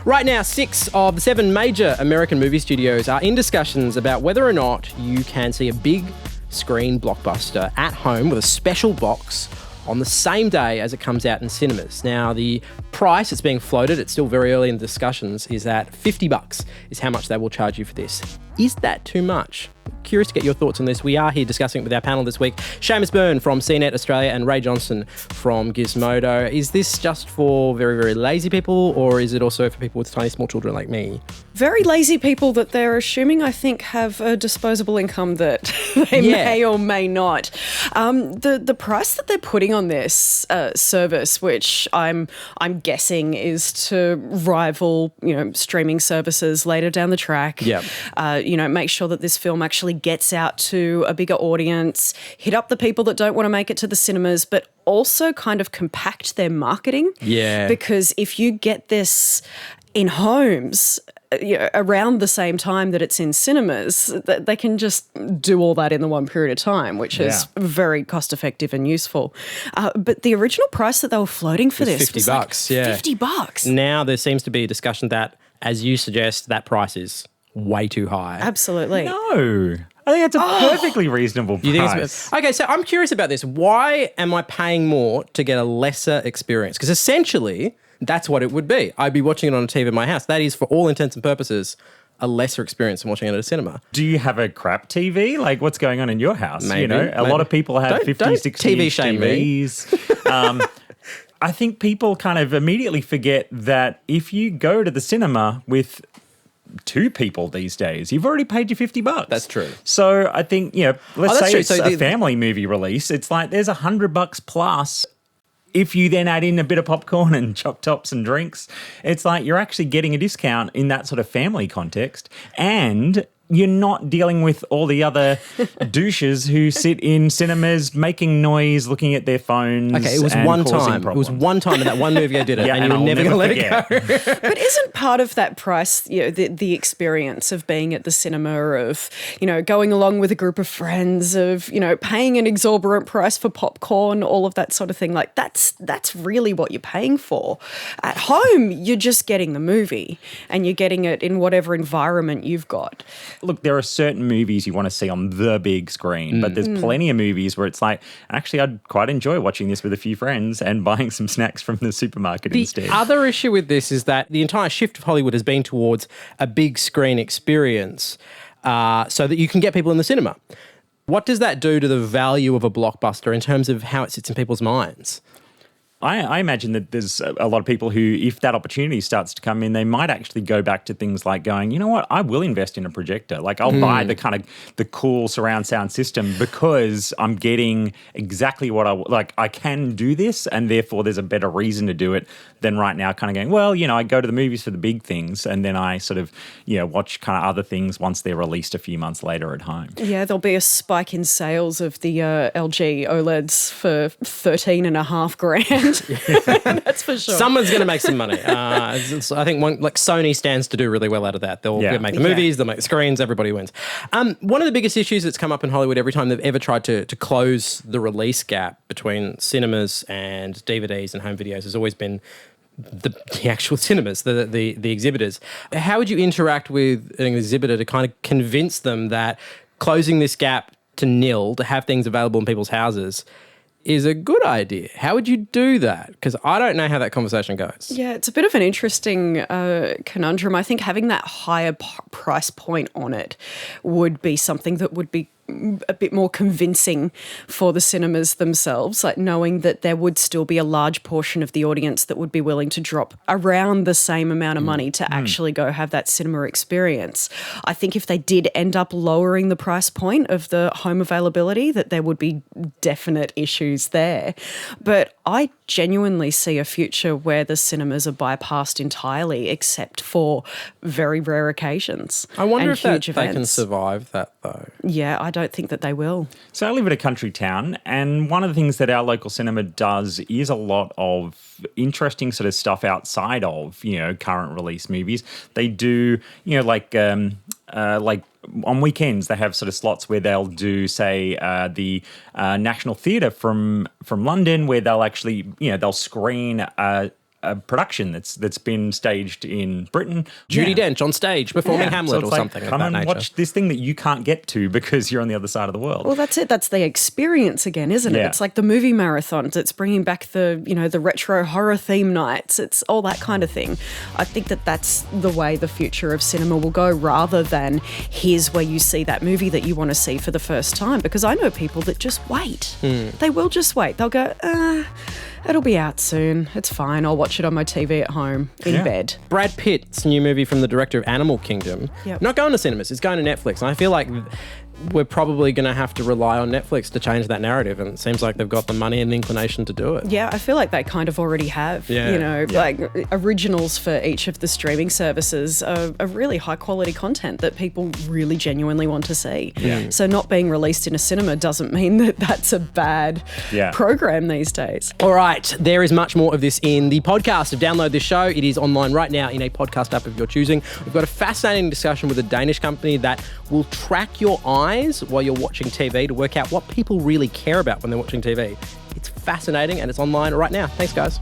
Right now, 6 of the 7 major American movie studios are in discussions about whether or not you can see a big screen blockbuster at home with a special box on the same day as it comes out in cinemas. Now, the price that's being floated, it's still very early in the discussions, is that $50 is how much they will charge you for this. Is that too much? Curious to get your thoughts on this. We are here discussing it with our panel this week. Seamus Byrne from CNET Australia and Ray Johnson from Gizmodo. Is this just for very, very lazy people, or is it also for people with tiny small children like me? Very lazy people that they're assuming, I think, have a disposable income that they may or may not. The price that they're putting on this service, which I'm guessing is to rival, streaming services later down the track. Yep. Make sure that this film actually gets out to a bigger audience, hit up the people that don't want to make it to the cinemas, but also kind of compact their marketing. Yeah. Because if you get this in homes around the same time that it's in cinemas, they can just do all that in the one period of time, which is very cost effective and useful. But the original price that they were floating for this was $50, like $50. Now there seems to be a discussion that, as you suggest, that price is way too high. Absolutely. No. I think it's a perfectly reasonable price. Okay, so I'm curious about this. Why am I paying more to get a lesser experience? Because essentially, that's what it would be. I'd be watching it on a TV in my house. That is, for all intents and purposes, a lesser experience than watching it at a cinema. Do you have a crap TV? Like, what's going on in your house? Maybe. A lot of people have 50, 60 TV shame TVs. I think people kind of immediately forget that if you go to the cinema with 2 people these days, you've already paid your $50. That's true. So I think, let's say true. it's So a family movie release. It's like there's $100 plus. If you then add in a bit of popcorn and choc tops and drinks, it's like you're actually getting a discount in that sort of family context. And you're not dealing with all the other douches who sit in cinemas making noise, looking at their phones. Okay, it was one time. It was one time in that one movie I did it, and you were never going to let it go. But isn't part of that price, the experience of being at the cinema, of, going along with a group of friends, of, paying an exorbitant price for popcorn, all of that sort of thing? Like, that's really what you're paying for. At home, you're just getting the movie, and you're getting it in whatever environment you've got. Look, there are certain movies you want to see on the big screen, but there's plenty of movies where it's like, actually, I'd quite enjoy watching this with a few friends and buying some snacks from the supermarket instead. The other issue with this is that the entire shift of Hollywood has been towards a big screen experience so that you can get people in the cinema. What does that do to the value of a blockbuster in terms of how it sits in people's minds? I imagine that there's a lot of people who, if that opportunity starts to come in, they might actually go back to things like going, you know what, I will invest in a projector. Like, I'll buy the cool surround sound system because I'm getting exactly what I can do this, and therefore there's a better reason to do it than right now kind of going, well, I go to the movies for the big things, and then I sort of, watch kind of other things once they're released a few months later at home. Yeah, there'll be a spike in sales of the LG OLEDs for $13,500. That's for sure. Someone's going to make some money. I think Sony stands to do really well out of that. They'll make the movies, they'll make the screens, everybody wins. One of the biggest issues that's come up in Hollywood every time they've ever tried to close the release gap between cinemas and DVDs and home videos has always been the actual cinemas, the exhibitors. How would you interact with an exhibitor to kind of convince them that closing this gap to nil, to have things available in people's houses, is a good idea? How would you do that? Because I don't know how that conversation goes. Yeah, it's a bit of an interesting conundrum. I think having that higher price point on it would be something that would be a bit more convincing for the cinemas themselves, like knowing that there would still be a large portion of the audience that would be willing to drop around the same amount of money to actually go have that cinema experience. I think if they did end up lowering the price point of the home availability, that there would be definite issues there. But I genuinely see a future where the cinemas are bypassed entirely, except for very rare occasions. I wonder if they can survive that, though. Yeah, I don't think that they will. So I live in a country town, and one of the things that our local cinema does is a lot of interesting sort of stuff outside of, current release movies. They do, like on weekends they have sort of slots where they'll do, say, the National Theatre from London, where they'll actually, they'll screen a production that's been staged in Britain. Judi Dench on stage performing Hamlet it's or something of come that and nature. watch this thing that you can't get to because you're on the other side of the world. Well, that's it. That's the experience again, isn't it? Yeah. It's like the movie marathons. It's bringing back the retro horror theme nights. It's all that kind of thing. I think that that's the way the future of cinema will go, rather than here's where you see that movie that you want to see for the first time. Because I know people that just wait. They will just wait. They'll go, it'll be out soon. It's fine. I'll watch it on my TV at home in bed. Brad Pitt's new movie from the director of Animal Kingdom. Yep. Not going to cinemas, it's going to Netflix. And I feel like we're probably going to have to rely on Netflix to change that narrative. And it seems like they've got the money and the inclination to do it. Yeah, I feel like they kind of already have. Yeah. Like originals for each of the streaming services are really high quality content that people really genuinely want to see. Yeah. So not being released in a cinema doesn't mean that that's a bad program these days. All right, there is much more of this in the podcast of Download This Show. It is online right now in a podcast app of your choosing. We've got a fascinating discussion with a Danish company that will track your eyes while you're watching TV to work out what people really care about when they're watching TV. It's fascinating and it's online right now. Thanks, guys.